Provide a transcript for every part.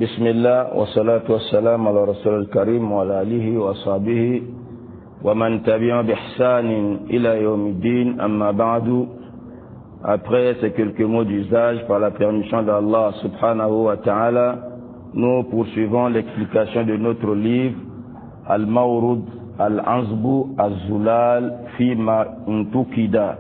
بسم الله والصلاة والسلام على رسول الكريم وعلى آله وصحبه ومن تبعهم بإحسان إلى يوم الدين أما بعد. Après ces quelques mots d'usage par la permission d'Allah subhanahu wa ta'ala, nous poursuivons l'explication de notre livre Al-Mawrud Al-Anzbu Al-Zulal Fima Intukida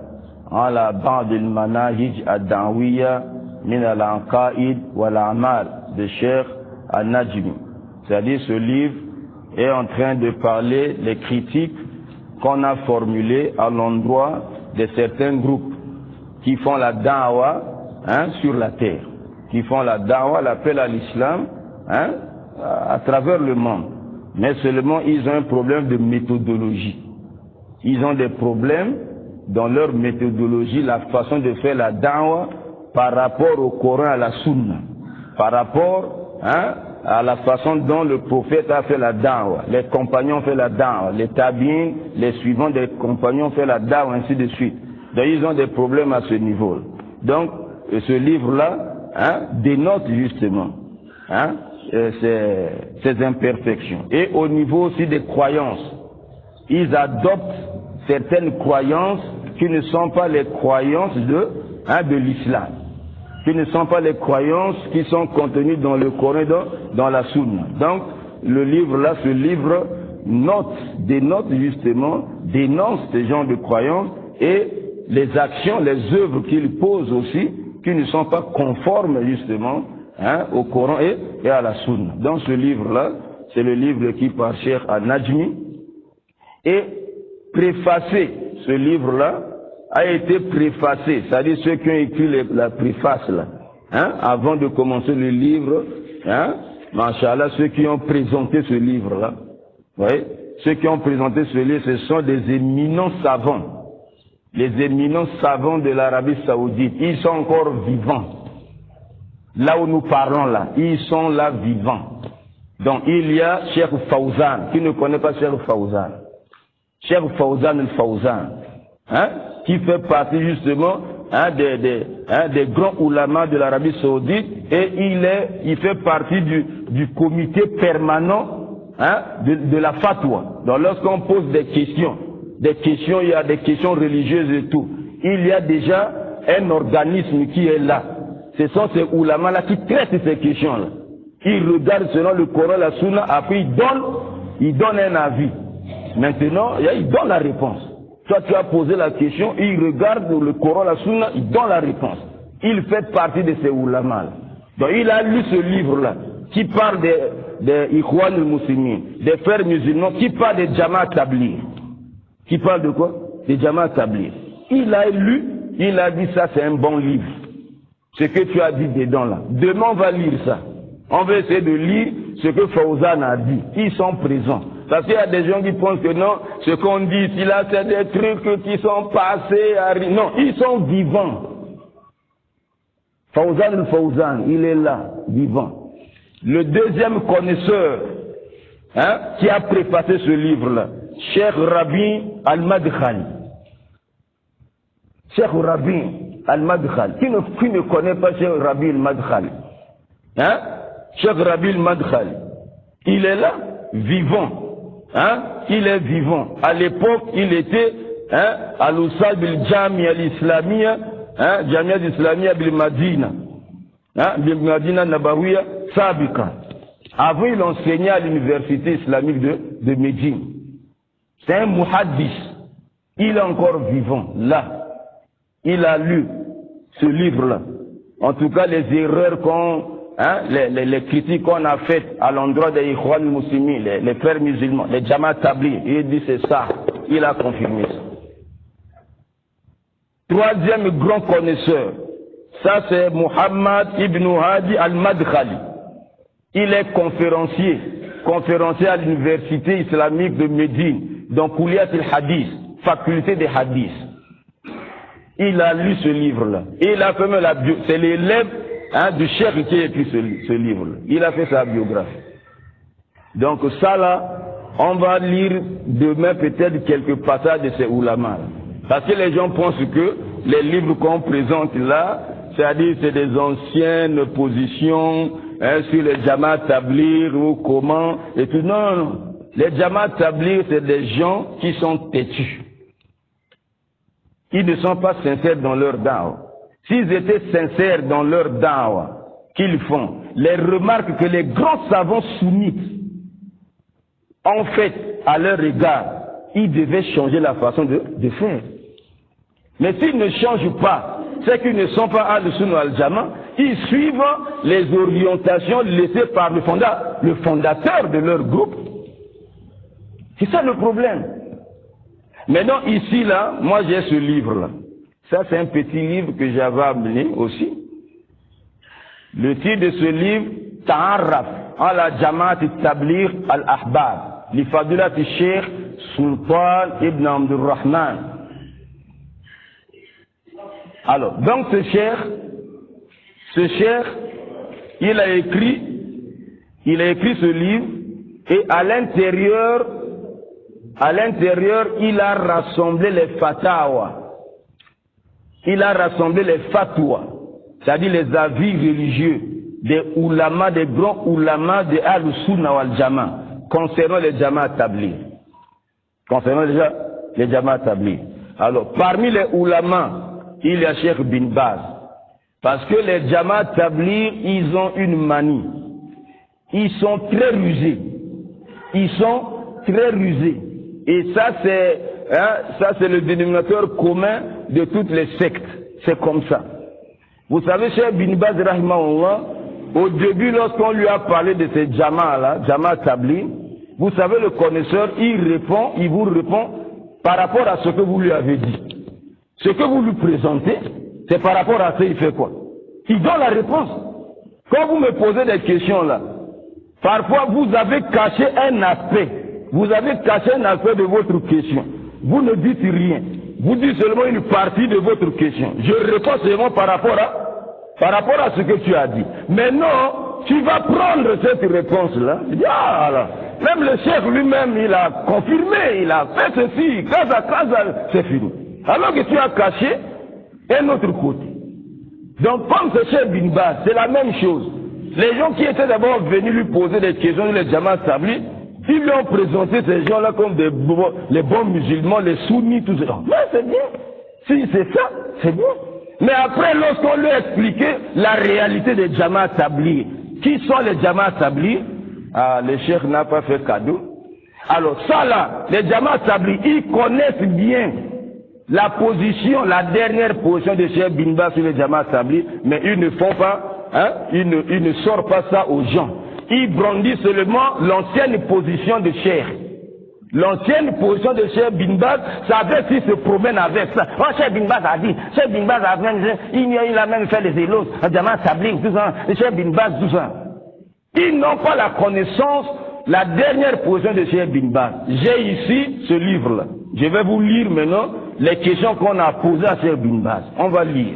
ala Ba'd al-Manahij Ad-Da'wiyya min al-Aqaid wal-A'mal de Cheikh Al-Najmi. C'est-à-dire ce livre est en train de parler les critiques qu'on a formulées à l'endroit de certains groupes qui font la da'wa sur la terre, qui font la da'wa, l'appel à l'islam à travers le monde. Mais seulement ils ont un problème de méthodologie. Ils ont des problèmes dans leur méthodologie, la façon de faire la da'wa par rapport au Coran, à la Sunna, par rapport à la façon dont le prophète a fait la da'wa, les compagnons ont fait la da'wa, les tabi'in, les suivants des compagnons ont fait la da'wa, ainsi de suite. Donc ils ont des problèmes à ce niveau. Donc ce livre-là dénote justement ces imperfections. Et au niveau aussi des croyances, ils adoptent certaines croyances qui ne sont pas les croyances de l'islam, qui ne sont pas les croyances qui sont contenues dans le Coran, dans la Sunna. Donc le livre-là, ce livre dénote justement, dénonce ces genres de croyances et les actions, les œuvres qu'il pose aussi, qui ne sont pas conformes justement au Coran et à la Sunna. Dans ce livre-là, c'est le livre écrit par Cheikh Al-Najmi, et préfacé, ce livre-là a été préfacé, c'est-à-dire ceux qui ont écrit la préface là, avant de commencer le livre, Masha'Allah, ceux qui ont présenté ce livre-là, ceux qui ont présenté ce livre, ce sont des éminents savants. Les éminents savants de l'Arabie Saoudite, ils sont encore vivants. Là où nous parlons là, ils sont là vivants. Donc il y a Cheikh Fawzan, qui ne connaît pas Cheikh Fawzan. Cheikh Fawzan al-Fawzan, qui fait partie justement des grands oulémas de l'Arabie Saoudite, et il fait partie du comité permanent de la fatwa. Donc lorsqu'on pose des questions, il y a des questions religieuses et tout. Il y a déjà un organisme qui est là. Ce sont ces oulémas-là qui traitent ces questions-là. Ils regardent selon le Coran, la Sunna, après ils donnent un avis. Maintenant, ils donnent la réponse. Toi, tu as posé la question, ils regardent le Coran, la Sunna, ils donnent la réponse. Il fait partie de ces oulémas-là. Donc il a lu ce livre-là, qui parle des Ikhwan al-Muslimin, des frères musulmans, qui parle des Jamaat Tabligh. Qui parle de quoi? Des Jamaat Tabligh. Il a lu, il a dit ça c'est un bon livre. Ce que tu as dit dedans là. Demain on va lire ça. On va essayer de lire ce que Fawzan a dit. Ils sont présents. Parce qu'il y a des gens qui pensent que non, ce qu'on dit ici là c'est des trucs qui sont passés. Non, ils sont vivants. Fawzan, il est là, vivant. Le deuxième connaisseur qui a préfacé ce livre là, Cheikh Rabi Al-Madkhali. Cheikh Rabi Al-Madkhali. Qui ne connaît pas Cheikh Rabi Al-Madkhali? Cheikh Rabi Al-Madkhali. Il est là, vivant. Il est vivant. À l'époque, il était à l'Ousad bil-Jamia al-Islamiyya, Jamia al-Islamiyya bil-Madina. Bil-Madina Nabawiya Sabika. Avant, il enseignait à l'université islamique de Médine. C'est un muhaddis. Il est encore vivant, là. Il a lu ce livre-là. En tout cas, les erreurs les critiques qu'on a faites à l'endroit des Ikhwan al-Muslimin, les frères musulmans, les Jamaat Tabligh, il dit c'est ça. Il a confirmé ça. Troisième grand connaisseur, ça c'est Muhammad ibn Hadi al-Madkhali. Il est conférencier à l'université islamique de Médine, dans Kouliyat al-Hadith, faculté des hadiths. Il a lu ce livre-là. Il a fait c'est l'élève du cheikh qui a écrit ce livre-là. Il a fait sa biographie. Donc ça là, on va lire demain peut-être quelques passages de ces oulémas. Parce que les gens pensent que les livres qu'on présente là, c'est-à-dire c'est des anciennes positions sur les Jamaat Tabligh ou comment et tout. Non, non. Les Jamaat Tabligh, c'est des gens qui sont têtus. Ils ne sont pas sincères dans leur da'wah. S'ils étaient sincères dans leur da'wah qu'ils font, les remarques que les grands savants sunnites ont faites à leur égard, ils devaient changer la façon de faire. Mais s'ils ne changent pas, c'est qu'ils ne sont pas al-Sunna al-Jama, ils suivent les orientations laissées par le fondateur de leur groupe. C'est ça le problème. Maintenant, ici, là, moi j'ai ce livre-là. Ça, c'est un petit livre que j'avais amené aussi. Le titre de ce livre, Ta'arraf ala Jamaat Tabligh al-Ahbab, li Fadilat al-Sheikh Sultan ibn Abdurrahman. Alors, donc ce cheikh, il a écrit ce livre et à l'intérieur, il a rassemblé les fatawa. Il a rassemblé les fatwas, c'est-à-dire les avis religieux des oulamas, des grands oulamas de Al-Sunna wal-Jama concernant les Jamaat Tabligh. Concernant les Jamaat Tabligh. Alors, parmi les oulamas, il y a Cheikh Bin Baz. Parce que les Jamaat Tabligh, ils ont une manie. Ils sont très rusés. Et ça, c'est le dénominateur commun de toutes les sectes. C'est comme ça. Vous savez, Cheikh Bin Baz, rahimahullah, au début, lorsqu'on lui a parlé de ces Jamaat-là, Jamaat Tabligh, vous savez, le connaisseur, il vous répond par rapport à ce que vous lui avez dit. Ce que vous lui présentez, c'est par rapport à ça, il fait quoi? Il donne la réponse. Quand vous me posez des questions là, parfois vous avez caché un aspect. Vous avez caché un aspect de votre question. Vous ne dites rien. Vous dites seulement une partie de votre question. Je réponds seulement par rapport à ce que tu as dit. Mais non, tu vas prendre cette réponse-là. Ah là. Même le chef lui-même, il a confirmé, il a fait ceci, casa, c'est fini. Alors que tu as caché un autre côté. Donc comme ce chef Bin Baz, c'est la même chose. Les gens qui étaient d'abord venus lui poser des questions sur les Jamaat Tabligh, ils lui ont présenté ces gens-là comme les bons musulmans, les sunnis, tout ça. Mais c'est bien. Si c'est ça, c'est bien. Mais après, lorsqu'on lui a expliqué la réalité des Jamaat Tabligh, qui sont les Jamaat Tabligh, le cheikh n'a pas fait cadeau. Alors ça là, les Jamaat Tabligh, ils connaissent bien la position, la dernière position de Cheikh Bin Baz sur les Jamaat Tabligh, mais ils ne font pas, ils ne sortent pas ça aux gens. Ils brandissent seulement l'ancienne position de Cheikh. L'ancienne position de Cheikh Bin Baz, ça veut dire qu'il se promène avec ça. Oh, Cheikh Bin Baz a dit, Cheikh Bin Baz a même, il a même fait des éloges, Jamaat Tabligh, tout ça, Cheikh Bin Baz, tout ça. Ils n'ont pas la connaissance, la dernière position de Cheikh Bin Baz. J'ai ici ce livre-là. Je vais vous lire maintenant les questions qu'on a posées à Cheikh Bin Baz. On va lire.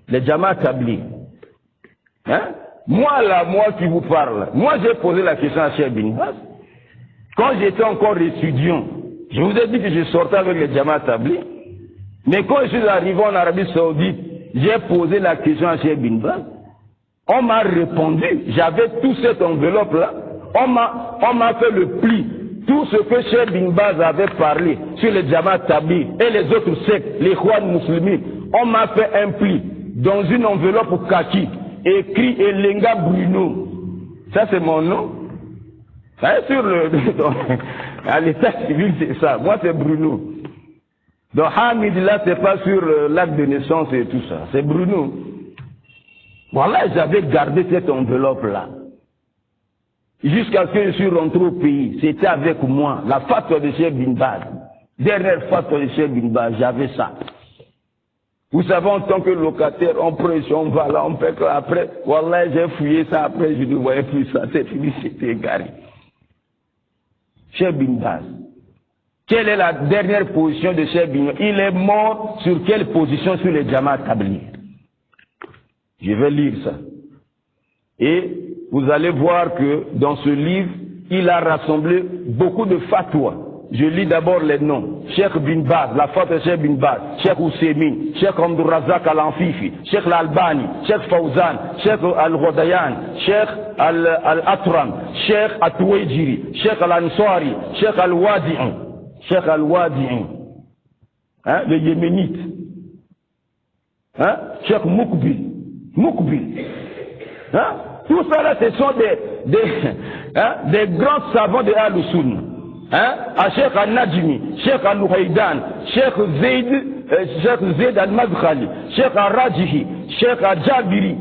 Les Jamaat Tabligh. Moi qui vous parle, moi j'ai posé la question à Cheikh Bin Baz. Quand j'étais encore étudiant, je vous ai dit que je sortais avec les Jamaat Tabligh. Mais quand je suis arrivé en Arabie Saoudite, j'ai posé la question à Cheikh Bin Baz. On m'a répondu, j'avais toute cette enveloppe-là. On m'a fait le pli. Tout ce que Cheikh Bin Baz avait parlé sur les Jamaat Tabligh et les autres sectes, les Ikhwan musulmans, on m'a fait un pli dans une enveloppe kaki, écrit Elenga Bruno. Ça c'est mon nom. Sur à l'état civil c'est ça. Moi c'est Bruno. Donc Hamid là c'est pas sur l'acte de naissance et tout ça. C'est Bruno. Voilà, j'avais gardé cette enveloppe là. Jusqu'à ce que je suis rentré au pays, c'était avec moi, la fatwa de Cheikh Bin Baz. Dernière fatwa de Cheikh Bin Baz, j'avais ça. Vous savez, en tant que locataire, on prêche, on va là, on paie après. Voilà, j'ai fouillé ça après, je ne voyais plus ça, c'est fini, c'était égaré. Cheikh Bin Baz. Quelle est la dernière position de Cheikh Bin Baz? Il est mort sur quelle position sur les Jamaat Tabligh? Je vais lire ça. Et vous allez voir que dans ce livre, il a rassemblé beaucoup de fatwas Je lis d'abord les noms. Cheikh Bin Baz, la fatwa Cheikh Bin Baz, Cheikh Oussemin, Cheikh Abdul Razak Al-Anfifi, Cheikh Al-Albani, Cheikh Fawzan, Cheikh Al-Ghodayan, Cheikh Al-Atram, Cheikh At-Tuwajiri, Cheikh Al-Ansari, Cheikh Al-Wadi'i, Cheikh Al-Wadi'i, hein, le Yéménite, hein, Cheikh Moukbil, hein, tout ça là, ce sont des grands savants de Al-Sunna. Hein? Cheikh Al-Najmi, Cheikh Al-Luhaydan, Cheikh Zayd Al-Madkhali, Cheikh Al-Rajihi, Cheikh Al-Jabiri,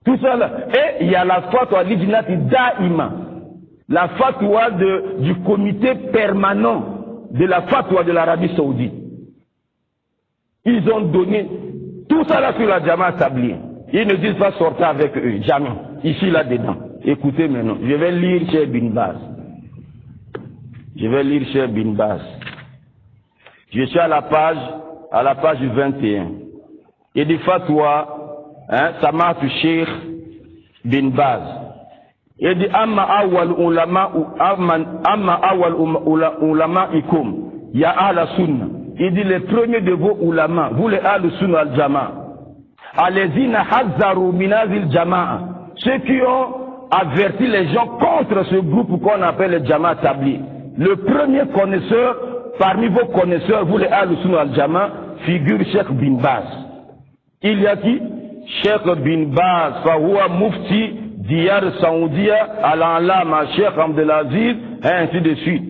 tout ça là. Et il y a la fatwa Lijnati Daima, la fatwa du comité permanent de la fatwa de l'Arabie Saoudite. Ils ont donné tout ça là sur la Jamaat Tabligh. Ils ne disent pas sortir avec eux, jamais. Ici là-dedans. Écoutez maintenant, je vais lire Cheikh Bin Baz. Je vais lire Cheikh Bin Baz. Je suis à la page 21. Il dit fatwa, hein, Samat Cheikh Bin Baz. Il dit amma awal ulama ikum ya ahla sunna. Il dit les premiers de vos ulama, vous les ahla sunna al jama'a. Allezina hazzaru minazil jama'a. Ceux qui ont averti les gens contre ce groupe qu'on appelle le Jamaat Tabligh. Le premier connaisseur, parmi vos connaisseurs, vous les Al-Sunna al-Jama, figure Cheikh Bin Baz. Il y a qui? Cheikh Bin Baz, Fahoua Mufti, Diyar Saoudia, Al-Alama, Cheikh Abdelaziz, et ainsi de suite.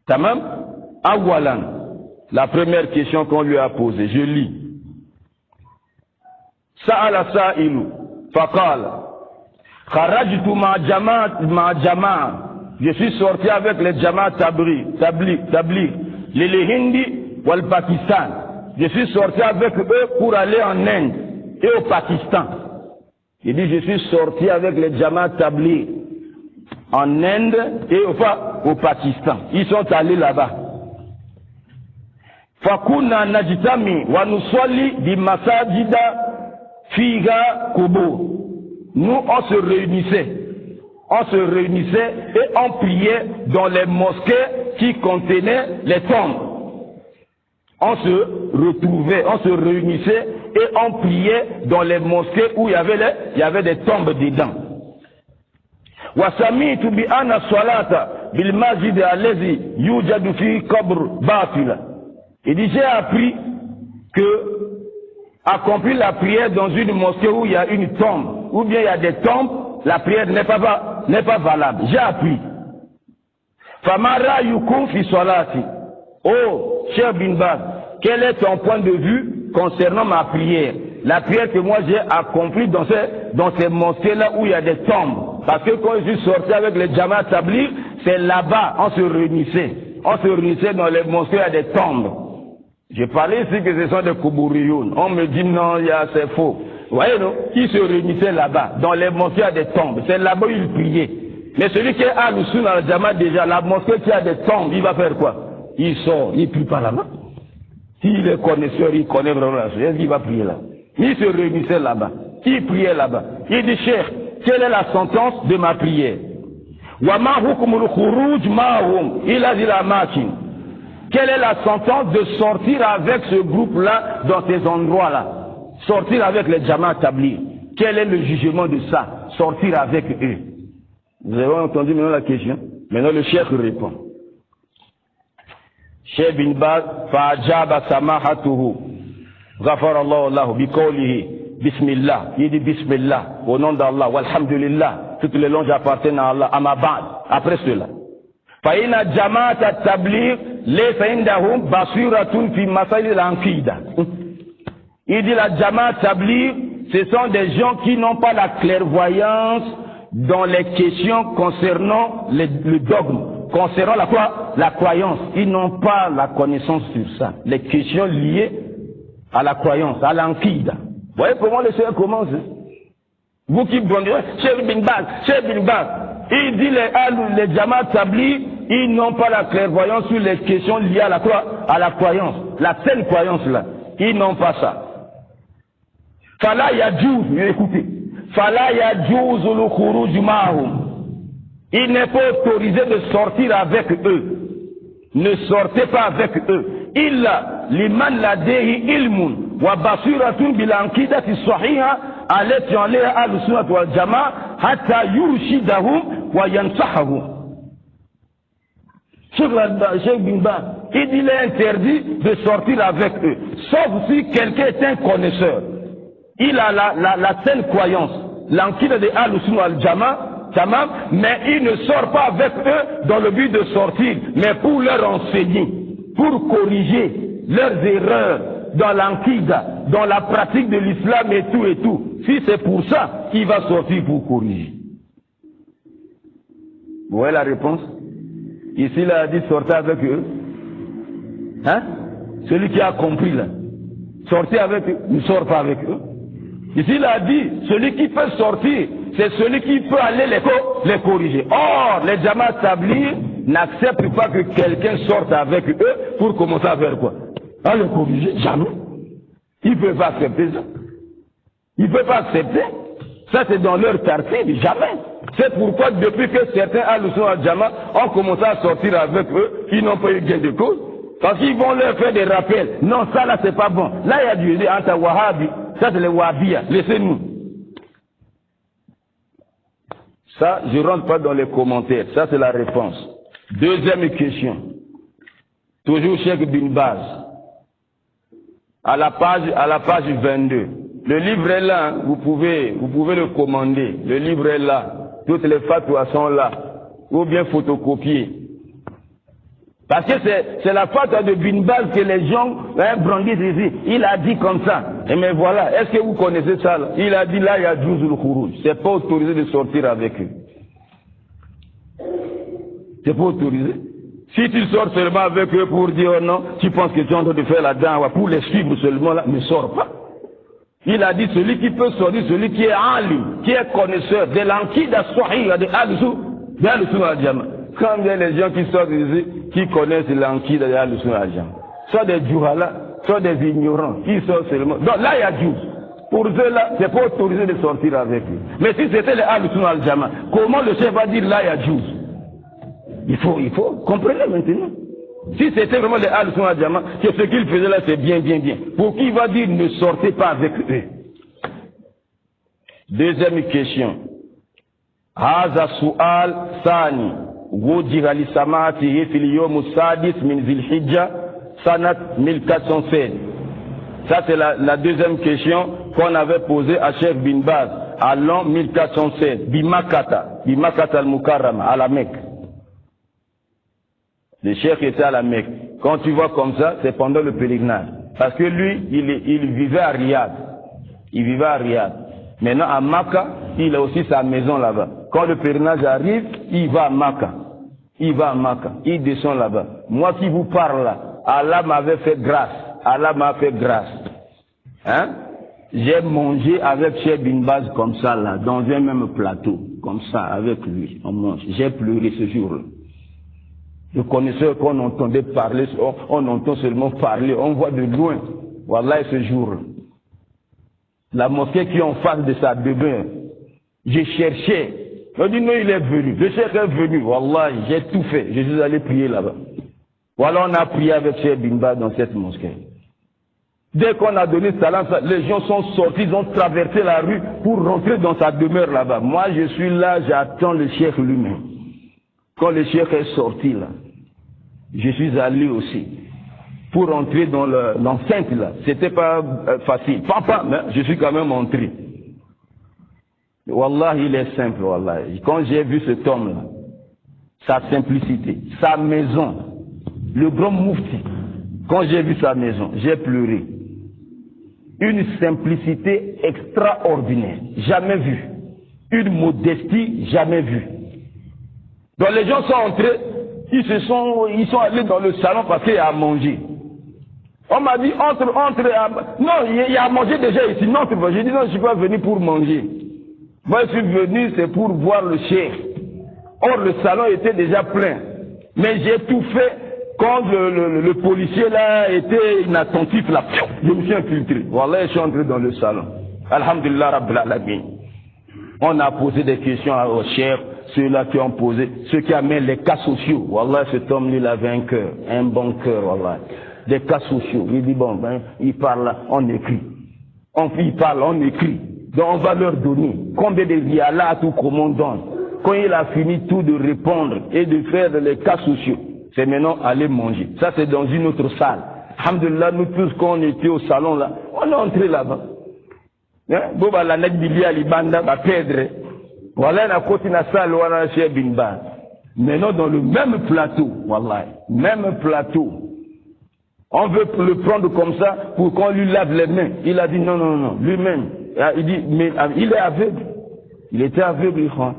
Tamam? Awalan, la première question qu'on lui a posée, je lis. Sa'ala sa'ilu, faqala. Kharajtu ma jama'a. Je suis sorti avec les Jamaat Tabligh, les Hindi ou le Pakistan. Je suis sorti avec eux pour aller en Inde et au Pakistan. Il dit je suis sorti avec les Jamaat Tabligh en Inde et au Pakistan. Ils sont allés là-bas. Fakuna najitami wa nusalli di masajida figa kubur. Nous, on se réunissait et on priait dans les mosquées qui contenaient les tombes. On se retrouvait, on se réunissait et on priait dans les mosquées où il y avait des tombes dedans. Wasamitu bi anna salata bil masjid allazi yujadu fi qabr batila. Il dit j'ai appris que accomplir la prière dans une mosquée où il y a une tombe, ou bien il y a des tombes, la prière n'est pas valable. J'ai appris. Famara yukum fi salati. Oh, cher Bin Baz, quel est ton point de vue concernant ma prière? La prière que moi j'ai accomplie dans ces mosquées-là où il y a des tombes. Parce que quand je suis sorti avec les Jamaat Tabligh, c'est là-bas, on se réunissait. On se réunissait dans les mosquées, il y a des tombes. Je parlais ici que ce sont des Koubourioun. On me dit non, c'est faux. Vous voyez, non? Ils se réunissaient là-bas, dans les mosquées à des tombes. C'est là-bas où ils priaient. Mais celui qui est à l'Usun, à la Jamaat, déjà, la mosquée qui a des tombes, il va faire quoi? Il sort, il prie pas là-bas. S'il est connaisseur, il connaît vraiment la chose. Est-ce qu'il va prier là? Ils se réunissaient là-bas. Ils priaient là-bas. Il dit, Cheikh, quelle est la sentence de ma prière? Wama hukumul khuruj ma'hum ila zil amakin. Quelle est la sentence de sortir avec ce groupe-là dans ces endroits-là? Sortir avec les Jamaat Tabligh. Quel est le jugement de ça? Sortir avec eux. Vous avez entendu maintenant la question? Maintenant le cheikh répond. Cheikh Bin Baz, fa'ajaba samahatuhu. Ghafarallahu lahu biqawlihi. Bismillah. Il dit Bismillah. Au nom d'Allah. Walhamdulillah. Toutes les langues appartiennent à Allah. Amabad. Après cela. Fa'ina Jamaat Tabligh laysa indahum basiratun fi masail al-aqida. Il dit la Jamaat Tabligh, ce sont des gens qui n'ont pas la clairvoyance dans les questions concernant le dogme, concernant la croyance. Ils n'ont pas la connaissance sur ça. Les questions liées à la croyance, à l'aqida. Vous voyez comment le Seigneur commence? Vous qui vous dites, Cheikh Bin Baz, il dit les Jamaat Tabligh, ils n'ont pas la clairvoyance sur les questions liées à la croyance, la seule croyance là. Ils n'ont pas ça. Fala yajuz, écoutez. Fala yajuz al-khuruj ma'hum Il n'est pas autorisé de sortir avec eux. Ne sortez pas avec eux. Illa liman ladayhi ilmun wa basiratun bil aqidati sahiha allati alayha al-sunnah wal jamaa hatta yurshidahum wa yansahahum. Cheikh Bin Baz, il est interdit de sortir avec eux, sauf si quelqu'un est un connaisseur. Il a la saine croyance, l'aqida de al-sunnah wal jamaa, mais il ne sort pas avec eux dans le but de sortir, mais pour leur enseigner, pour corriger leurs erreurs dans l'aqida, dans la pratique de l'islam et tout et tout. Si c'est pour ça, il va sortir pour corriger. Vous voyez la réponse? Ici, il a dit sortez avec eux. Hein? Celui qui a compris là. Sortez avec eux, ne sort pas avec eux. Ici, il a dit celui qui peut sortir, c'est celui qui peut aller les corriger. Or, les Jamaat Tabligh n'acceptent pas que quelqu'un sorte avec eux pour commencer à faire quoi? À le corriger? Jamais. Ils ne peuvent pas accepter ça. Ils ne peuvent pas accepter. Ça, c'est dans leur quartier, jamais. C'est pourquoi, depuis que certains Al-Sunnah wal Jamaa ont commencé à sortir avec eux, ils n'ont pas eu gain de cause. Parce qu'ils vont leur faire des rappels. Non, ça là, c'est pas bon. Là, il y a du anti-Wahhabi. Ça, c'est les Wahhabiyya. Laissez-nous. Ça, je ne rentre pas dans les commentaires. Ça, c'est la réponse. Deuxième question. Toujours Cheikh Bin Baz. À la page 22. Le livre est là. Hein. Vous pouvez le commander. Le livre est là. Toutes les fatwas sont là. Ou bien photocopier. Parce que c'est la fatwa de Bin Baz que les gens brandissent ici. Il a dit comme ça. Et mais voilà. Est-ce que vous connaissez ça là? Il a dit là, il y a Juzul Khuruj. C'est pas autorisé de sortir avec eux. C'est pas autorisé. Si tu sors seulement avec eux pour dire oh non, tu penses que tu es en train de faire la dame pour les suivre seulement là, ne sors pas. Il a dit celui qui peut sortir, celui qui est alim, qui est connaisseur de l'aqida sahiha de Al-Sunnah wal Jamaa. Quand il y a les gens qui sortent ici, qui connaissent l'aqida de Al-Sunnah wal Jamaa, soit des juhala, soit des ignorants, qui sortent seulement. Donc là il y a Dieu. Pour ceux-là, c'est pas autorisé de sortir avec eux. Mais si c'était les Al-Sunnah wal Jamaa, comment le chef va dire là il y a Dieu? Il faut, comprenez maintenant. Si c'était vraiment les Al-Sunnah wal Jamaa, que ce qu'ils faisaient là, c'est bien. Pour qui va dire ne sortez pas avec eux? Deuxième question. Haza su'al sani. Wujjiha li sama'atihi fil yawm as-sadis min Zil-Hijja sanat 1416. Ça c'est la deuxième question qu'on avait posée à Cheikh Bin Baz à l'an 1416. Bimakata al-Mukarrama, à la Mecque. Le cheikh était à la Mecque. Quand tu vois comme ça, c'est pendant le pèlerinage. Parce que lui, il vivait à Riyad. Maintenant, à Makkah, il a aussi sa maison là-bas. Quand le pèlerinage arrive, il va à Makkah. Il descend là-bas. Moi qui vous parle là, Allah m'avait fait grâce. Hein? J'ai mangé avec Cheikh Bin Baz comme ça là, dans un même plateau. Comme ça, avec lui. On mange. J'ai pleuré ce jour-là. Le connaisseur qu'on entendait parler, on entend seulement parler, on voit de loin. Wallah, ce jour-là. La mosquée qui est en face de sa demeure. J'ai cherché. On dit non, il est venu. Le cheikh est venu. Wallah, j'ai tout fait. Je suis allé prier là-bas. Voilà, on a prié avec Cheikh Bin Baz dans cette mosquée. Dès qu'on a donné salam, les gens sont sortis, ils ont traversé la rue pour rentrer dans sa demeure là-bas. Moi, je suis là, j'attends le cheikh lui-même. Quand le cheikh est sorti là, je suis allé aussi pour entrer dans l'enceinte là. C'était pas facile. Papa, mais je suis quand même entré. Wallah, il est simple, wallah. Quand j'ai vu cet homme là, sa simplicité, sa maison, le grand moufti, quand j'ai vu sa maison, j'ai pleuré. Une simplicité extraordinaire, jamais vue. Une modestie, jamais vue. Donc les gens sont entrés, ils sont allés dans le salon parce qu'il y a à manger. On m'a dit, entre. Non, il y a à manger déjà ici. Non, j'ai dit, non, je ne suis pas venu pour manger. Moi, je suis venu, c'est pour voir le cheikh. Or, le salon était déjà plein. Mais j'ai tout fait. Quand le policier là était inattentif là, je me suis infiltré. Voilà, je suis entré dans le salon. Alhamdulillah Rabbil Alamin. On a posé des questions au cheikh ceux-là qui ont posé, ceux qui amènent les cas sociaux. Wallah, cet homme, il avait un cœur, un bon cœur, wallah. Des cas sociaux. Il dit, bon, ben, il parle, on écrit. Il parle, on écrit. Donc on va leur donner. Combien de vialas tout comment on donne. Quand il a fini tout de répondre et de faire les cas sociaux, c'est maintenant aller manger. Ça, c'est dans une autre salle. Alhamdulillah, nous tous, quand on était au salon là, on est entré là-bas. Bon, bah, la nette bilia, l'ibanda, va perdre. Voilà, la côté na salle, on a chez Binba. Maintenant, dans le même plateau, voilà, même plateau. On veut le prendre comme ça pour qu'on lui lave les mains. Il a dit non, non, non, lui-même. Il dit, mais il est aveugle. Il était aveugle, il croit.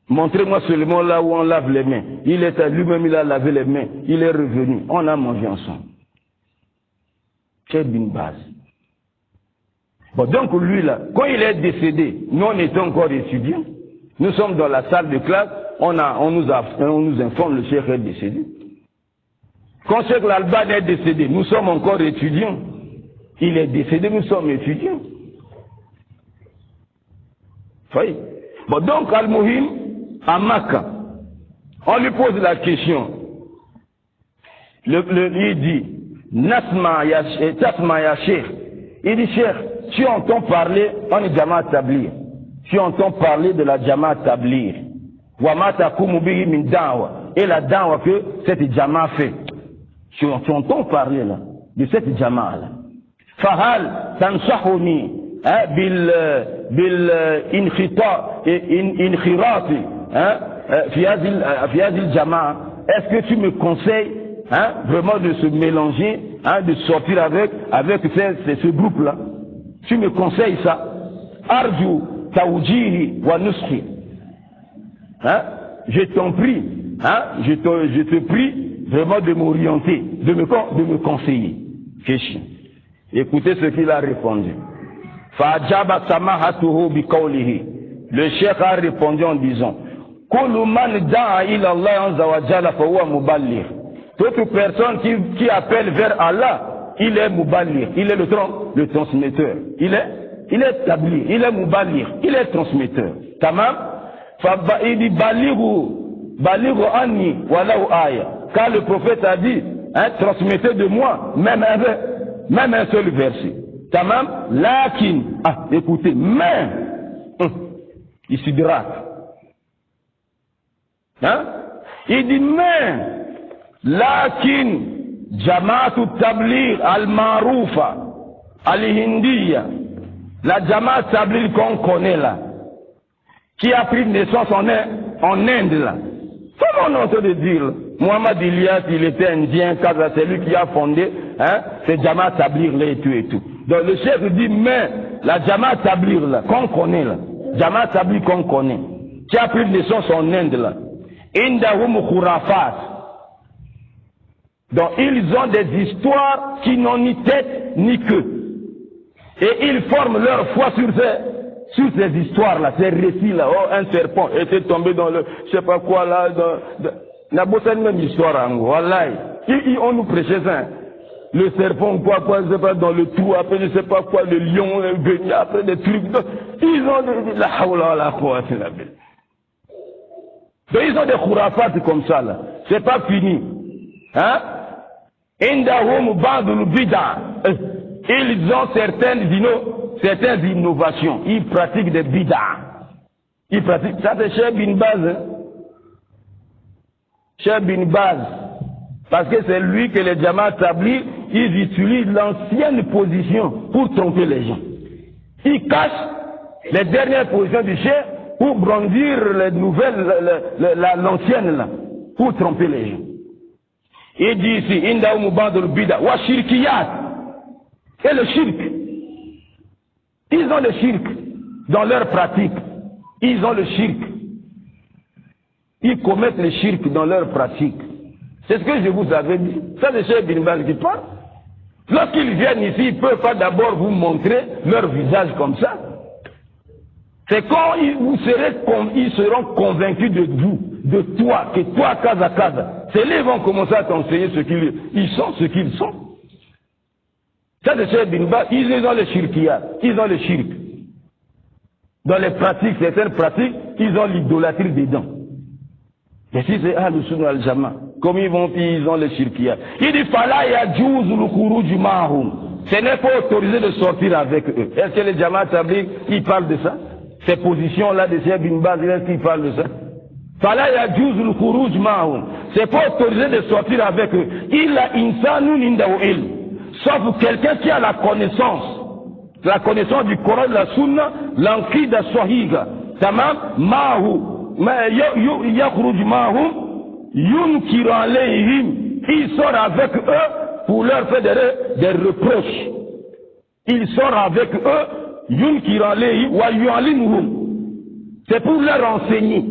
Montrez-moi seulement là où on lave les mains. Il était lui-même, il a lavé les mains. Il est revenu. On a mangé ensemble. C'est une base. Bon, donc lui là, quand il est décédé, nous on était encore étudiants. Nous sommes dans la salle de classe. On nous informe le cheikh est décédé. Quand Cheikh Al-Albani est décédé, nous sommes encore étudiants. Il est décédé, nous sommes étudiants. Oui. Bon, donc Al-Muhim, à Makkah, on lui pose la question. Il dit, Tasma ya Cheikh. Il dit, Cheikh, tu entends parler, on est Jamaat Tablir. Tu entends parler de la Jamaat Tablir. Wa ma takumu bihi min da'wa. Et la da'wa que cette Jamaat fait. Tu entends parler là, de cette Jamaat là. Fahal tansahuni bil inkhirati fi hadhihi Jamaat. Est-ce que tu me conseilles vraiment de se mélanger, de sortir avec ce groupe là? Tu me conseilles ça? Arju tawjihi wa nuskhi. Je t'en prie, je te prie vraiment de m'orienter, de me conseiller. Question. Écoutez ce qu'il a répondu. Fa'ajaba samahatuhu bi qawlihi. Le cheikh a répondu en disant, kullu man da'a ila Allah azza wa jalla fa huwa muballigh. Toute personne qui appelle vers Allah, il est muballigh, il est le transmetteur. Il est établi, il est muballigh, il est transmetteur. Tamam? Il dit balighu anni walau aya. Car le prophète a dit, transmettez de moi même un seul verset. Tamam, lakin, écoutez, mais, il se dira. Il dit, mais, lakin, Jamaat Tabligh al-Maroufa, al-Hindiya, la Jamaat Tabligh qu'on connaît là, qui a pris naissance en Inde là. Comment on est en train de dire? Muhammad Ilyas, il était indien, Kaza, c'est lui qui a fondé, c'est Jamaat Tabligh là et tout et tout. Donc le chef dit, mais la Jamaat Tabligh là, qu'on connaît là, Jamaat Tabligh qu'on connaît, qui a pris naissance en Inde là, Indahum Khurafat. Donc ils ont des histoires qui n'ont ni tête ni queue. Et ils forment leur foi sur ces histoires-là, ces récits-là. Oh, un serpent était tombé dans le, je sais pas quoi là, n'a pas cette même histoire en gros. Wallahi. On nous prêchait ça. Le serpent, quoi, je sais pas, dans le trou, après, je sais pas quoi, le lion, le guenille, après des trucs. Ils ont la hawla la quwwata illa billah. Donc ils ont des khurafat comme ça là. C'est pas fini. Indahum ba'dul bid'a. Ils ont certaines innovations. Ils pratiquent des bid'a. Ils pratiquent. Ça c'est Cheikh Bin Baz. Cheikh Bin Baz. Parce que c'est lui que les Jamaat Tabligh, ils utilisent l'ancienne position pour tromper les gens. Ils cachent les dernières positions du Cheikh pour brandir les nouvelles, l'ancienne là, pour tromper les gens. Il dit ici, Indahum ba'dul bid'a wa shirkiyat. Et le shirk. Ils ont le shirk dans leur pratique. Ils ont le shirk. Ils commettent le shirk dans leur pratique. C'est ce que je vous avais dit. Ça, c'est Cheikh Bin Baz qui parle. Lorsqu'ils viennent ici, ils ne peuvent pas d'abord vous montrer leur visage comme ça. C'est quand ils seront convaincus de vous, de toi, que toi, Kaza. C'est là qu'ils vont commencer à t'enseigner ce qu'ils sont. Ça, c'est Cheikh Bin Baz. Ils ont le shirkiyat. Ils ont le shirk. Dans les pratiques, certaines pratiques, ils ont l'idolâtrie dedans. Et si c'est Ahl-Sunna al-Jama, comme ils vont, ils ont le shirkiya. Il dit, Fala yajouz al-khuruj ma'hum. Ce n'est pas autorisé de sortir avec eux. Est-ce que les Jamaat Tabligh, ils parlent de ça? Ces positions-là de Cheikh Bin Baz, est-ce qu'ils parlent de ça? Fala yajouz al-khuruj ma'hum. C'est pas autorisé de sortir avec eux. Illa insanun indahu ilm. Sauf quelqu'un qui a la connaissance du Coran, de la Sunna, l'anqida sahiha. Tamam, ma'hu. Yakhruj ma'hum, yunkir alayhim. Il sort avec eux pour leur faire des reproches. Il sort avec eux, yunkir alayhim wa yu'allimuhum. C'est pour leur enseigner.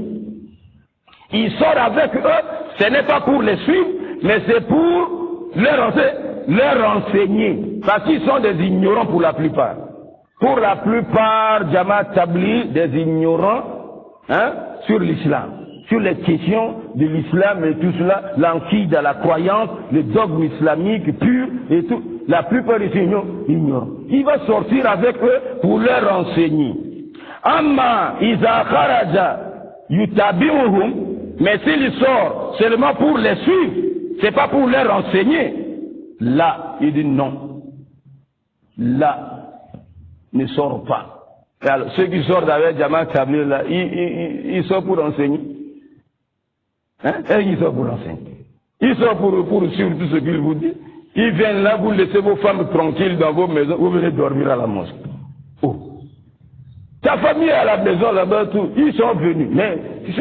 Il sort avec eux, ce n'est pas pour les suivre, mais c'est pour leur enseigner. Parce qu'ils sont des ignorants pour la plupart. Pour la plupart, Jamaat Tabligh, des ignorants sur l'islam, sur les questions de l'islam et tout cela, l'anqida, la croyance, le dogme islamique pur et tout. La plupart des ignorants. Il va sortir avec eux pour leur enseigner. Amma iza kharaja yutabi'uhum, mais s'il sort seulement pour les suivre, c'est pas pour leur enseigner. Là, il dit non. Là, ne sort pas. Alors, ceux qui sortent avec Jamaat Tabligh, là, ils sortent pour enseigner. Ils sortent pour enseigner. Ils sortent pour suivre tout ce qu'ils vous disent. Ils viennent là, vous laissez vos femmes tranquilles dans vos maisons, vous venez dormir à la mosquée. Oh. Ta famille est à la maison là-bas, tout. Ils sont venus. Mais si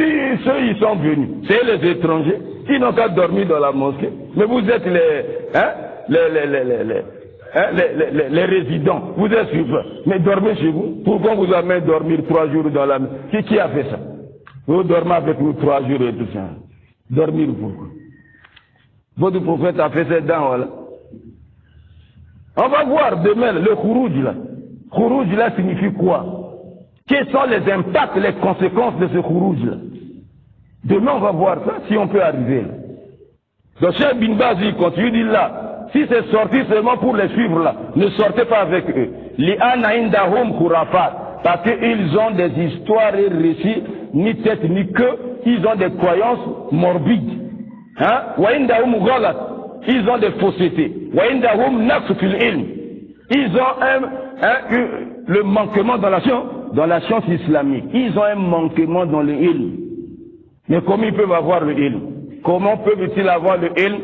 ceux ils sont venus, c'est les étrangers, ils n'ont qu'à dormir dans la mosquée. Mais vous êtes les résidents, vous êtes suivants, mais dormez chez vous. Pourquoi vous avez dormir 3 jours dans la maison? Qui a fait ça? Vous dormez avec nous 3 jours et tout ça. Dormir pourquoi? Votre prophète a fait ça dans voilà. On va voir demain le khurouj là. Khurouj là signifie quoi? Quels sont les impacts, les conséquences de ce khurouj là? Demain on va voir ça, si on peut arriver là. Donc Cheikh Bin Baz il continue, dit là. Si c'est sorti seulement pour les suivre là, ne sortez pas avec eux. Li'ana indahum khurafat, parce qu'ils ont des histoires et récits, ni tête ni queue, ils ont des croyances morbides. Wa indahum ghalat, ils ont des faussetés. Wa indahum naqs fil ilm, ils ont le manquement dans la science islamique. Ils ont un manquement dans le ilm. Mais comment ils peuvent avoir le ilm? Comment peuvent-ils avoir le ilm?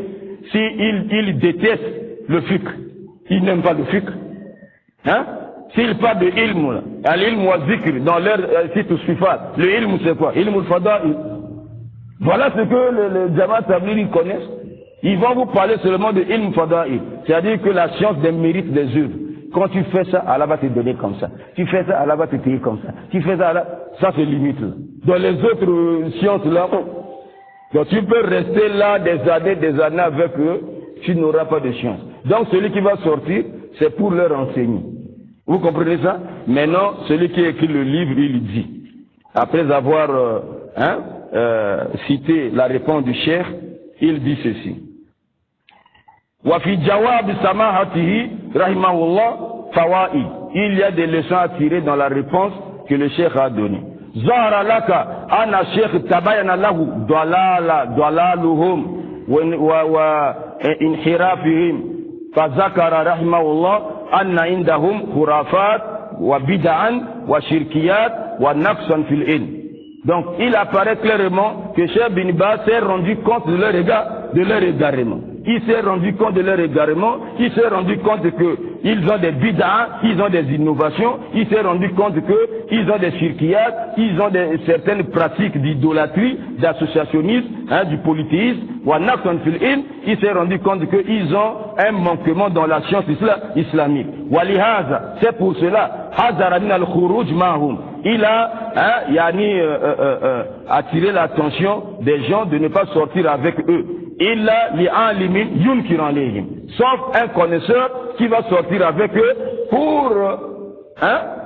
S'ils détestent le fiqh, ils n'aiment pas le fiqh. S'ils parlent de ilm, al-ilm wa zikr, dans leur site sifat, le ilm c'est quoi? Ilm al-fada'il. Voilà ce que les Jamaat Tabligh connaissent. Ils vont vous parler seulement de ilm fada'il, c'est-à-dire que la science des mérites des œuvres. Quand tu fais ça, Allah va te donner comme ça. Tu fais ça, Allah va te payer comme ça. Tu fais ça, Allah, ça c'est limite là. Dans les autres sciences là, donc tu peux rester là des années avec eux, tu n'auras pas de chance. Donc celui qui va sortir, c'est pour leur enseigner. Vous comprenez ça? Maintenant, celui qui écrit le livre, il dit, après avoir cité la réponse du cheikh, il dit ceci. Wa fi jawab samahatihi rahimahullah fawaid. Il y a des leçons à tirer dans la réponse que le cheikh a donnée. Zahara laka ana sheikh tabayana lahu dalaluhum wa inhirafihim fazakara rahimahullah anna indahum khurafat wa bid'an wa shirkiyat wa naqsan fil ilm. Donc il apparaît clairement que Cheikh Bin Baz s'est rendu compte de leur égarement. Il s'est rendu compte de leur égarement, il s'est rendu compte qu'ils ont des bid'ah, ils ont des innovations, il s'est rendu compte qu'ils ont des shirkiyat, ils ont certaines pratiques d'idolâtrie, d'associationnisme, du polythéisme, wa naqsan fil ilm, il s'est rendu compte qu'ils ont un manquement dans la science islamique. Wa lihaza, c'est pour cela, hazara min al-khuruj ma'hum. Il a attiré l'attention des gens de ne pas sortir avec eux. Illa li'alimin yunkir alayhim. Sauf un connaisseur qui va sortir avec eux pour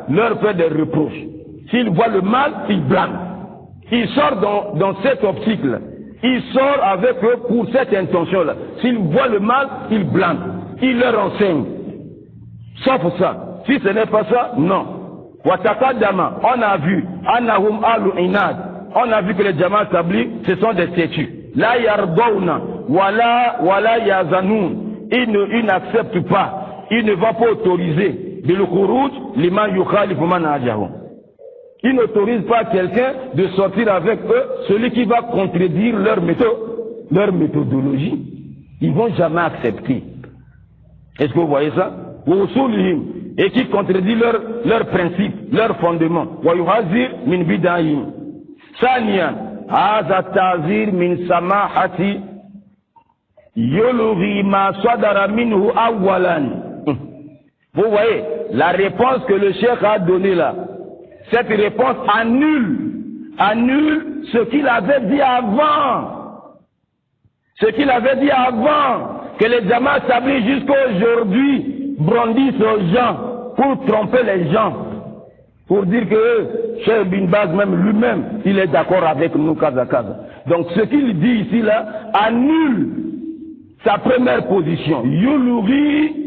leur faire des reproches. S'il voit le mal, il blâme. Il sort dans cette optique-là. Il sort avec eux pour cette intention-là. S'il voit le mal, il blâme. Il leur enseigne. Sauf ça. Si ce n'est pas ça, non. Watakadama, on a vu, Anahum alu inad, on a vu que les Jamaat Tabligh, ce sont des statues. La yardawna, wala yazanoun, ils n'acceptent pas, ils ne vont pas autoriser bil khuruj liman yukhalifu manhajahum. Ils n'autorisent pas quelqu'un de sortir avec eux, celui qui va contredire leur méthodologie. Ils ne vont jamais accepter. Est-ce que vous voyez ça? Et qui contredit leur principe, leur fondement. وَيُحَذِّرْ مِنْ بِدَعِهِمْ ثانيا هذا التعذير من سماحة يلغي ما صدر منه أولا. Vous voyez, la réponse que le cheikh a donnée là, cette réponse annule ce qu'il avait dit avant. Ce qu'il avait dit avant, que les Jamaat Tabligh jusqu'à aujourd'hui brandissent aux gens pour tromper les gens, pour dire que Cheikh Bin Baz même lui-même, il est d'accord avec nous, Kaza. Donc ce qu'il dit ici là, annule sa première position. Yulughi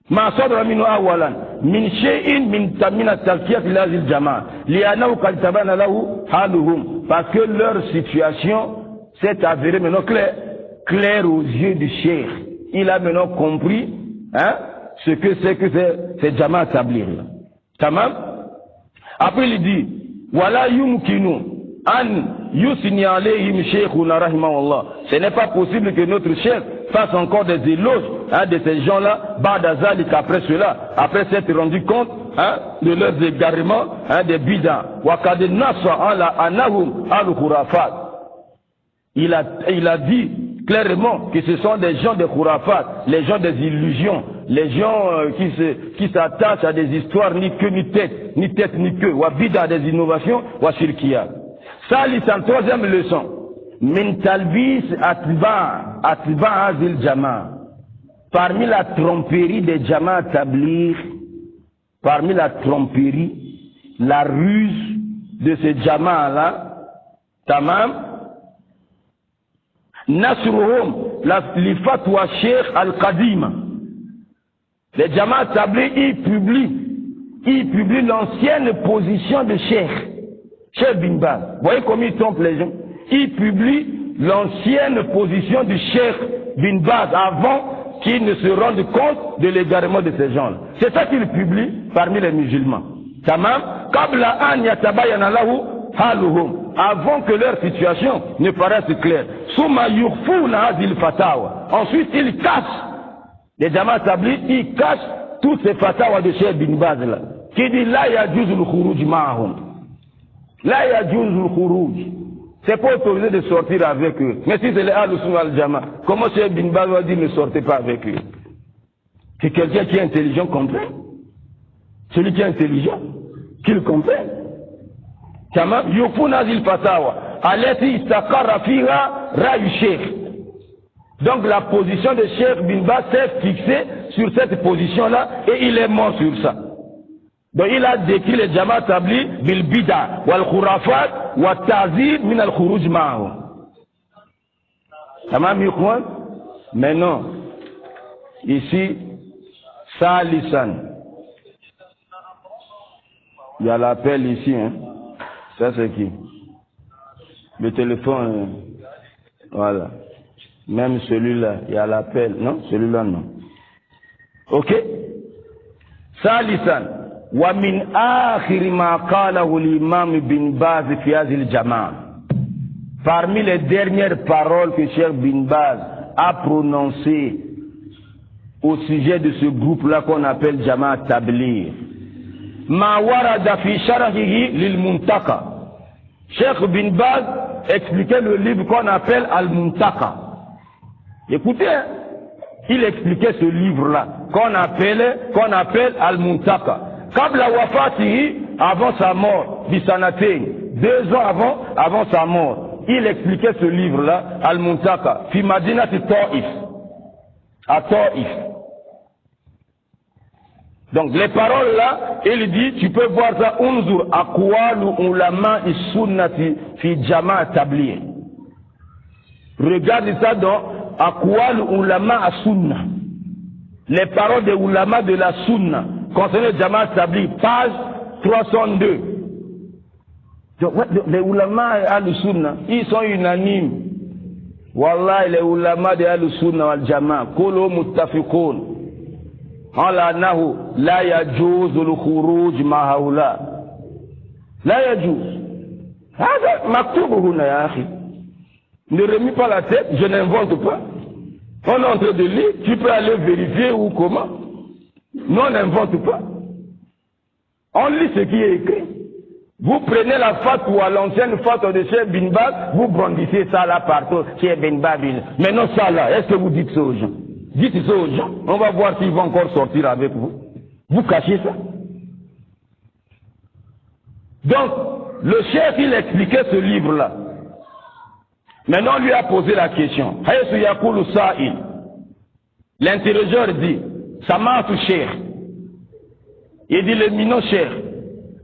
ma sadra minhu awalan min shay'in min tamina talqiyat lazil jamaa li'annahu qad tabana lahu haluhum, parce que leur situation s'est avérée maintenant claire aux yeux du cheikh. Il a maintenant compris ce que c'est que ces Jamaat Tabligh. Tamam. Après il dit wala yumkinu an yusni alayhim shaykhuna rahimahullah. Ce n'est pas possible que notre cheikh fasse encore des éloges de ces gens-là, Badazalik, après cela, après s'être rendu compte de leurs égarements, des bid'ah. Wakad nasa ala anahum al-khurafat. Il a dit clairement que ce sont des gens de khurafat, les gens des illusions, les gens qui s'attachent à des histoires ni queue ni tête ni queue, wa bid'ah, des innovations, wa shirkiyat. Ça, c'est une troisième leçon. Min talbis atba azil jama. Parmi la tromperie des Jamaat Tabligh, parmi la tromperie, la ruse de ces Jamaat là, tamam, nasruhum li fatwa Cheikh al-Qadima. Les Jamaat Tabligh, ils publient l'ancienne position de Cheikh Bin Baz. Vous voyez comment ils trompent les gens? Ils publient l'ancienne position du Cheikh Bin Baz avant qu'ils ne se rendent compte de l'égarement de ces gens-là. C'est ça qu'ils publient parmi les musulmans. Tamam, qabla an yatabayana lahu haluhum, avant que leur situation ne paraisse claire. Summa yukhfuna hadhihi al-fatawa. Ensuite, ils cachent, les Jamaat Tabligh, ils cachent toutes ces fatawas de Cheikh Bin Baz là, qui dit la yajuzu al-khuruj ma'ahum. La yajuzu al-khuruj. C'est pas autorisé de sortir avec eux. Mais si c'est les Ahl-Sunnah al-Jama'a, comment Cheikh Bin Baz va dire ne sortez pas avec eux? C'est quelqu'un qui est intelligent comprend. Celui qui est intelligent, qu'il comprenne. Tamam, yufuna zil fatawa allati istaqarra fiha ra'yu Cheikh. Donc la position de Cheikh Bin Baz s'est fixée sur cette position-là et il est mort sur ça. Donc il a décrit les Jamaat Tabligh bil bid'a wal khurafat wa ta'zir min al khuruj ma'ahum. Tamam ikhwan? Mais non. Ici, Salisan. Il y a l'appel ici, hein. Ça c'est qui? Le téléphone, voilà. Même celui-là, il y a l'appel. Non, celui-là non. Ok? Salisan. ومن آخر ما قاله الإمام بن باز في هذه الجماعة. Parmi les dernières paroles que Cheikh Bin Baz a prononcées au sujet de ce groupe-là qu'on appelle Jamaat Tabligh, ما ورد في شرحه للمنتقى. Cheikh Bin Baz expliquait le livre qu'on appelle Al-Muntaka. Écoutez, il expliquait ce livre-là qu'on appelle Al-Muntaka. Qabla wafatihi, avant sa mort, bisanatein, 2 ans avant sa mort, il expliquait ce livre-là, Al-Muntaka, fi madinati Taif, à Taif. Donc les paroles là, il dit, tu peux voir ça, unzur aqwalu ulama is-sunnati fi Jamaat Tabligh. Regarde ça dans aqwalu ulama as-sunnah. Les paroles des ulama de la sunna concernant Jamaat Tabligh, page 302. Donc, les ulama al-Sunna, ils sont unanimes. Wallah, les ulama de al-Sunna wal-Jama'a, kulu muttafiqun. Ala nahu, la yajuzu al-khuruj ma haula. La yajuz. Hada maktubu huna ya akhi. Ne remets pas la tête, je n'invente pas. On est en train de lire, tu peux aller vérifier ou comment. Non, on n'invente pas. On lit ce qui est écrit. Vous prenez la fatwa, l'ancienne fatwa de Cheikh Bin Baz, vous brandissez ça là partout, Cheikh Bin Baz. Mais non, ça là, est-ce que vous dites ça aux gens? Dites ça aux gens, on va voir s'ils vont encore sortir avec vous. Vous cachez ça. Donc, le chef, il expliquait ce livre-là. Maintenant, on lui a posé la question. L'interrogeur dit, Samatu Cheikh. Il dit, le minot Cheikh.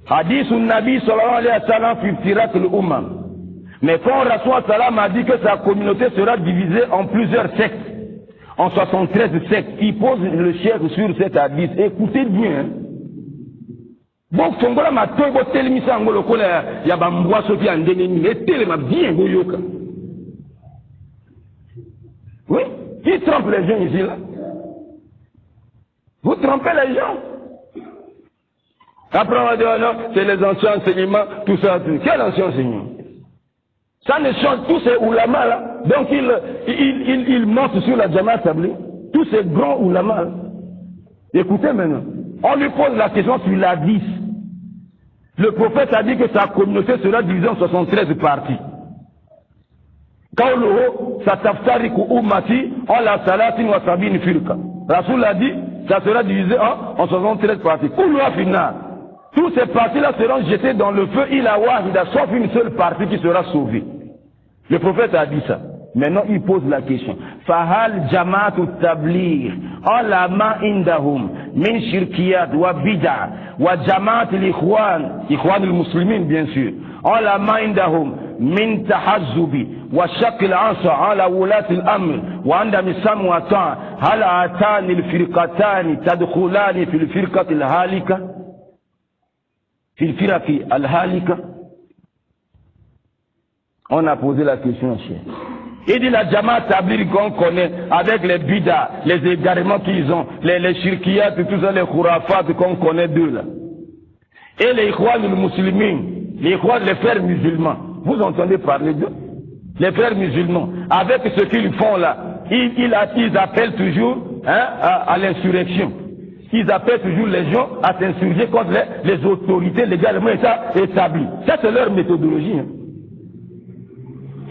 Hadith un Nabi sallallahu alayhi wa sallam fi iftirak al-ummam. Mais quand Rasul sallam a dit que sa communauté sera divisée en plusieurs sectes, en 73 sectes, il pose le Cheikh sur cet hadith. Écoutez bien. Bon, Fongola m'a tout boté l'émission en golo kola ya bambwa sofi andeni mais télé m'a bien goyoka. Oui, qui trompe les gens ici là? Vous trompez les gens. Après on va dire non, c'est les anciens enseignements, tout ça, tout. Quel ancien enseignement? Ça ne change tous ces oulamas là. Donc il monte sur la Jama'a Tabli. Tous ces grands oulamas là. Écoutez maintenant. On lui pose la question sur la 10. Le prophète a dit que sa communauté sera divisée en 73 parties. Kauluhu sataftariku ummati ala salatin wa sabin firqa. Rasoul a dit, ça sera divisé en 73 parties. Kulluha finnar. Tous ces parties-là seront jetés dans le feu, ila wahida, sauf une seule partie qui sera sauvée. Le prophète a dit ça. Maintenant, il pose la question. Fahal jama'atu tabligh ala ma indahum min shirkiyat wa bid'a wa jama'at al-ikhwan al-muslimin bien sûr. Ala ma indahum min tahazzubi wa shakl al-asa ala wulat al-amr wa andam sam wa ta hal atani al-firqatan tadkhulani fi al-firqati al-halika fi al-firqati al-halika. On a posé la question, cher. Il dit la Jama'a Tabligh qu'on connaît, avec les bidas, les égarements qu'ils ont, les shirkiyat, tout ça, les khurafat qu'on connaît d'eux là. Et les ikhwan al-muslimin, les frères musulmans, vous entendez parler d'eux? Les frères musulmans, avec ce qu'ils font là, ils appellent toujours à l'insurrection. Ils appellent toujours les gens à s'insurger contre les autorités légalement établies. Ça c'est leur méthodologie. Hein.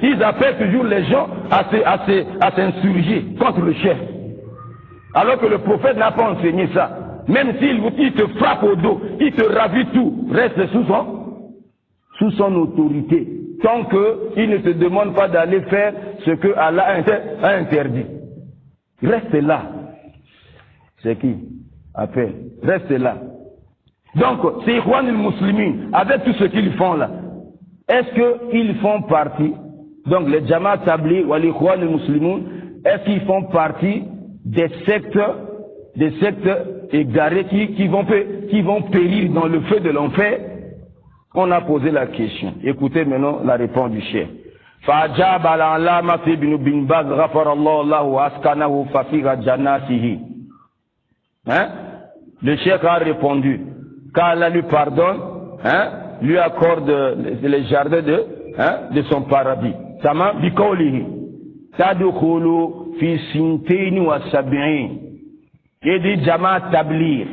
Ils appellent toujours les gens à s'insurger contre le chef. Alors que le prophète n'a pas enseigné ça. Même s'il te frappe au dos, il te ravit tout, reste sous son autorité. Tant qu'il ne te demande pas d'aller faire ce que Allah a interdit. Reste là. C'est qui appelle? Reste là. Donc, ces Ikhwan al-Muslimin, avec tout ce qu'ils font là, est-ce qu'ils font partie? Donc les Jama'a Tabligh ou les Ikhwan al-Muslimun, est-ce qu'ils font partie des sectes égarées qui vont périr dans le feu de l'enfer? On a posé la question. Écoutez maintenant la réponse du chef. فأجاب العلامة ابن بن باز غفر الله له وأسكنه ففيها جناته. Le chef a répondu qu'Allah lui pardonne, lui accorde les jardins de son paradis. Sama biqawlihi tadkhulu fi sintain wa sab'in. Et dit Jama'a Tabligh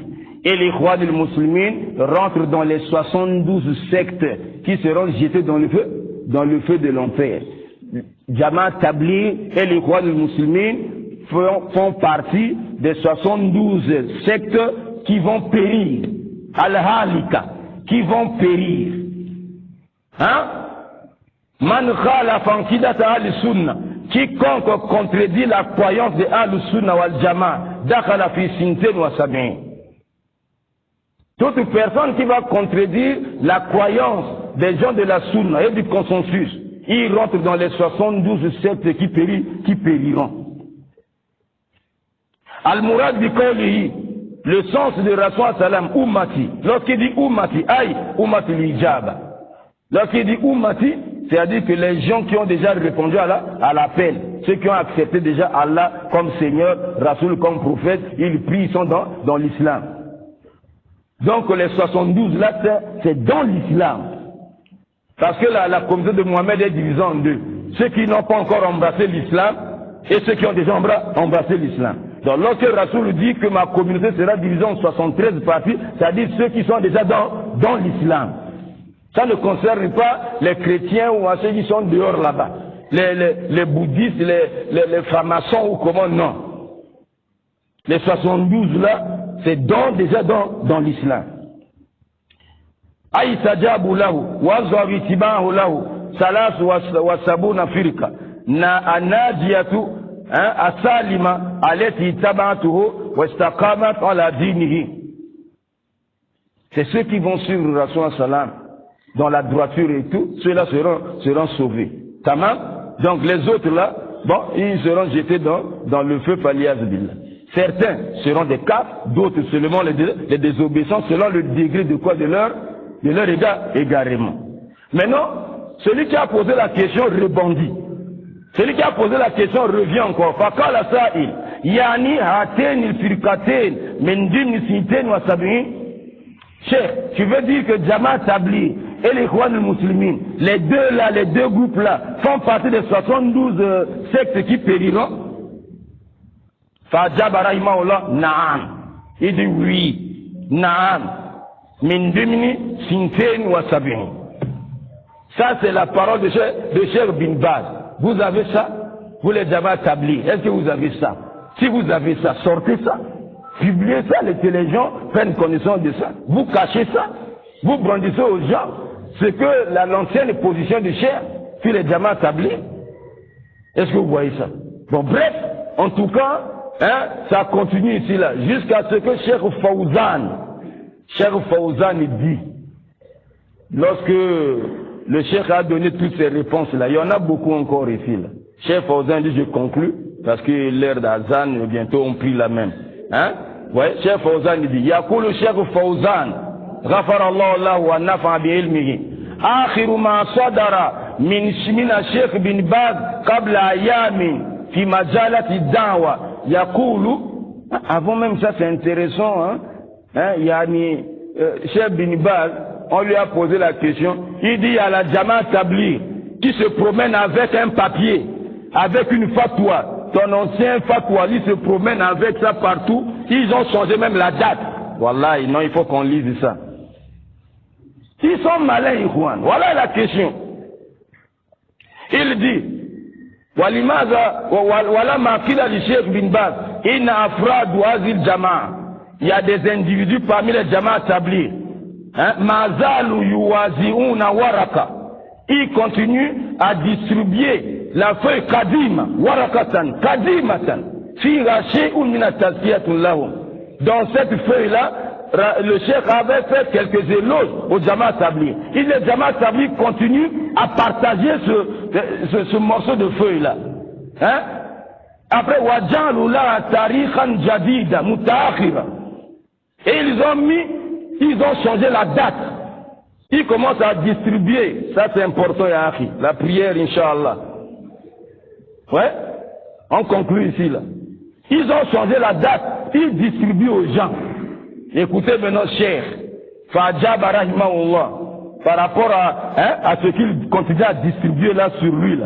et les Ikhwan al-Muslimin rentrent dans les 72 sectes qui seront jetés dans le feu de l'enfer. Jama'a Tabligh et les Ikhwan al-Muslimin font partie des 72 sectes qui vont périr. Al-Halika, qui vont périr. Man khalafa aqidata al-Sunnah, quiconque contredit la croyance de al-Sunnah wal Jama'a, dakhala fi sintain wa sab'in. Toute personne qui va contredire la croyance des gens de la Sunna et du consensus, il rentre dans les 72 sectes qui périront. Al-Murad bi qawlihi Le sens de Rasul salam, ummati. Lorsqu'il dit ummati, aïe, ummati l'ijaba. Lorsqu'il dit ummati, c'est-à-dire que les gens qui ont déjà répondu à l'appel, ceux qui ont accepté déjà Allah comme Seigneur, Rasul comme prophète, ils prient, ils sont dans l'islam. Donc les 72 là, c'est dans l'islam. Parce que la communauté de Mohammed est divisée en deux. Ceux qui n'ont pas encore embrassé l'islam et ceux qui ont déjà embrassé l'islam. Donc lorsque Rasul dit que ma communauté sera divisée en 73 parties, c'est-à-dire ceux qui sont déjà dans l'islam. Ça ne concerne pas les chrétiens ou ceux qui sont dehors là-bas. Les bouddhistes, les francs-maçons ou comment, non. Les 72 là, c'est déjà dans l'islam. Aïsajabu lahu, wazawi tibahu lahu, salas wa sabuna firqa, anajiyatu, asalima, aleti tabatuhu, wa istaqamat ala dinihi. C'est ceux qui vont suivre Rasul salam dans la droiture et tout, ceux-là seront sauvés. Tamam? Donc les autres là, bon, ils seront jetés dans le feu paliaz billah. Certains seront des kafs, d'autres seulement les désobéissants selon le degré de quoi? De leur égarement. Maintenant, celui qui a posé la question rebondit. Celui qui a posé la question revient encore. Fakala sa'il, yani haten il firkaten, mendin sinten wa sab'in. Cheikh, tu veux dire que Jamaat Tabligh et les Ikhwan al-Muslimin, les deux groupes là, font partie des 72 sectes qui périront? Fajab rahimahullah, na'am. Il dit oui, na'am. Min dimni sinten wa sab'in. Ça c'est la parole de Cheikh bin Baz. Vous avez ça? Vous les Jamaat Tabligh, est-ce que vous avez ça? Si vous avez ça, sortez ça. Publiez ça, les gens prennent connaissance de ça. Vous cachez ça. Vous brandissez aux gens ce que l'ancienne position de Cheikh sur les Jamaat Tabligh. Est-ce que vous voyez ça? Bon, bref, en tout cas, ça continue ici là, jusqu'à ce que Cheikh Fawzan dit, lorsque le Cheikh a donné toutes ces réponses là, il y en a beaucoup encore ici là. Cheikh Fawzan dit, je conclus, parce que l'heure d'Azan, bientôt on prie la même. Ouais, Cheikh Fawzan dit, Yakoulou Cheikh Fawzan, غفر الله له ونفع بعلمه آخر ما صدر من الشيخ بن باز قبل أيام في مجالة الدعوة يقول. Avant même ça, c'est intéressant, yani, Cheikh bin Baz, on lui a posé la question, il dit à la Jamaat Tabligh qui se promène avec un papier, avec une fatwa, ton ancien fatwa, il se promène avec ça partout, ils ont changé même la date. Wallah, non, il faut qu'on lise ça. Ils sont malins, Ikhwan. Voilà la question. Il dit, voilà ma fila du Cheikh bin Baz, inna afrad wazil jama'a. Il y a des individus parmi les Jamaat Tabligh. Mazalu yuwazi'una waraka. Ils continuent à distribuer la feuille kadima, warakatan, kadimatan, fi rashay'un min at-tazkiyatun lahum. Dans cette feuille-là, le Cheikh avait fait quelques éloges aux Jamaat Tabligh. Et les Jamaat Tabligh continuent à partager ce morceau de feuille-là. Après, wajalula tarikhan jadida mutaakhira. Et ils ont changé la date. Ils commencent à distribuer. Ça c'est important, ya akhi. La prière, Inch'Allah. Ouais. On conclut ici, là. Ils ont changé la date. Ils distribuent aux gens. Écoutez maintenant, Cheikh Fajab rahimahullah, par rapport à ce qu'il continue à distribuer là sur lui là.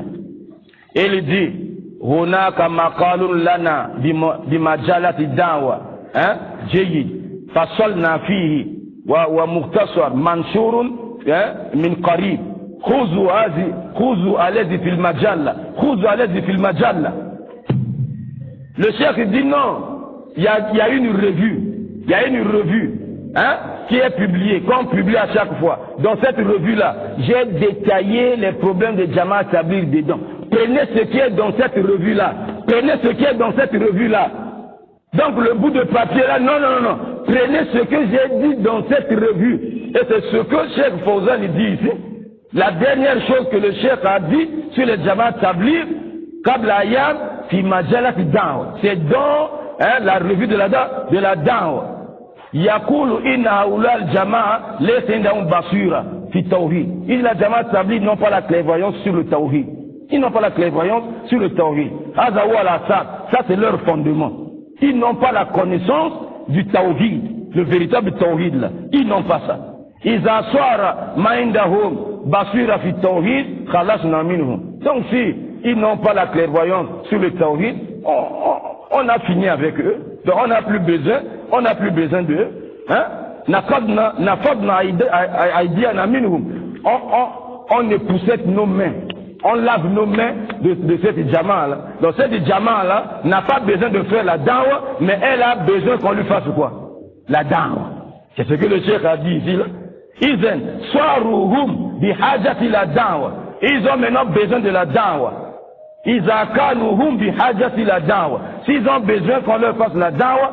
Et il dit, hunaka maqalun lana bimajalati da'wa, jayyid, fasalna fihi wa mukhtasar manshurun min qarib. Khuzu alladhi fil majalla. Khuzu alladhi fil majalla. Le Cheikh dit non, il y a une revue. Il y a une revue qui est publiée, qu'on publie à chaque fois. Dans cette revue-là, j'ai détaillé les problèmes de Jamaat Tabligh dedans. Prenez ce qui est dans cette revue-là. Prenez ce qui est dans cette revue-là. Donc le bout de papier-là, non. Prenez ce que j'ai dit dans cette revue. Et c'est ce que Cheikh Fawzan dit ici. La dernière chose que le Cheikh a dit sur les Jamaat Tabligh, Qabla Ayam, fi majalat da'wa. C'est dans la revue de la da'wa. يقول إن هؤلاء الجماعة ليس عندهم بصيرة في التوحيد. إذ la Jamaat tabligh n'ont pas la clairvoyance sur le tawhid. Ils n'ont pas la clairvoyance sur le tawhid. Hadha huwa al-asas. Ça c'est leur fondement. Ils n'ont pas la connaissance du tawhid, le véritable tawhid là. Ils n'ont pas ça. إذا صار ما عندهم بصيرة في التوحيد خلصنا منهم. Donc si ils n'ont pas la clairvoyance sur le tawhid, on a fini avec eux. Donc on n'a plus besoin d'eux. Hein? On époussette nos mains. On lave nos mains de cette Jama'a là. Donc cette Jama'a là n'a pas besoin de faire la dawa, mais elle a besoin qu'on lui fasse quoi? La dawa. C'est ce que le cheikh a dit ici là. Izen swaruhum bihajati la dawa. Ils ont maintenant besoin de la dawa. S'ils ont besoin qu'on leur fasse la dawa,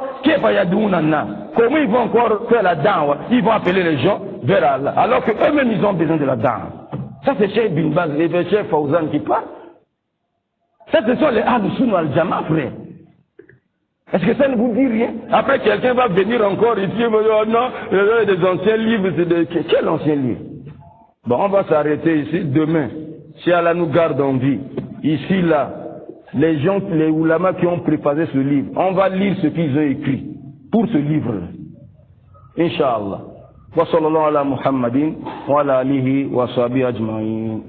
comment ils vont encore faire la dawa? Ils vont appeler les gens vers Allah, alors qu'eux-mêmes ils ont besoin de la dawa. Ça c'est Cheikh Bin Baz et Cheikh Fawzan qui parlent. Ça ce sont les Ahlus Sunna wal Jama'a, frère. Est-ce que ça ne vous dit rien? Après quelqu'un va venir encore ici, il va dire oh non, il y a des anciens livres, c'est de quel ancien livre? Bon, on va s'arrêter ici demain. Si Allah nous garde en vie. Ici, là, les gens, les oulamas qui ont préparé ce livre, on va lire ce qu'ils ont écrit pour ce livre-là. Inch'Allah. Wa sallallahu ala Muhammadin wa ala alihi wa sahbihi ajma'in.